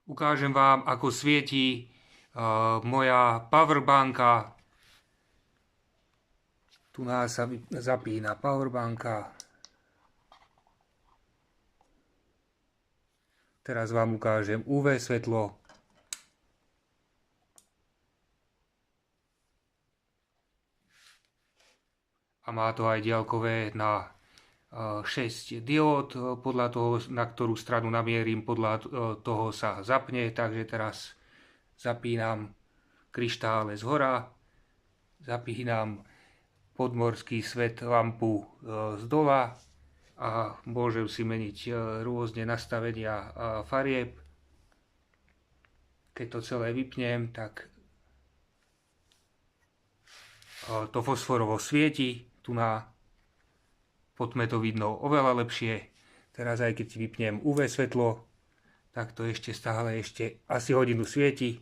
Ukážem vám, ako svieti moja powerbanka. Tu nás sa zapína powerbanka. Teraz vám ukážem UV svetlo. A má to aj diaľkové na 6 diód, podľa toho, na ktorú stranu namierim, podľa toho sa zapne, takže teraz zapínam kryštále z hora, zapínam podmorský svet lampu z dola a môžem si meniť rôzne nastavenia farieb. Keď to celé vypnem, tak to fosforovo svieti, tu na pod tme to vidno oveľa lepšie. Teraz aj keď vypnem UV svetlo, tak to ešte stále asi hodinu svieti.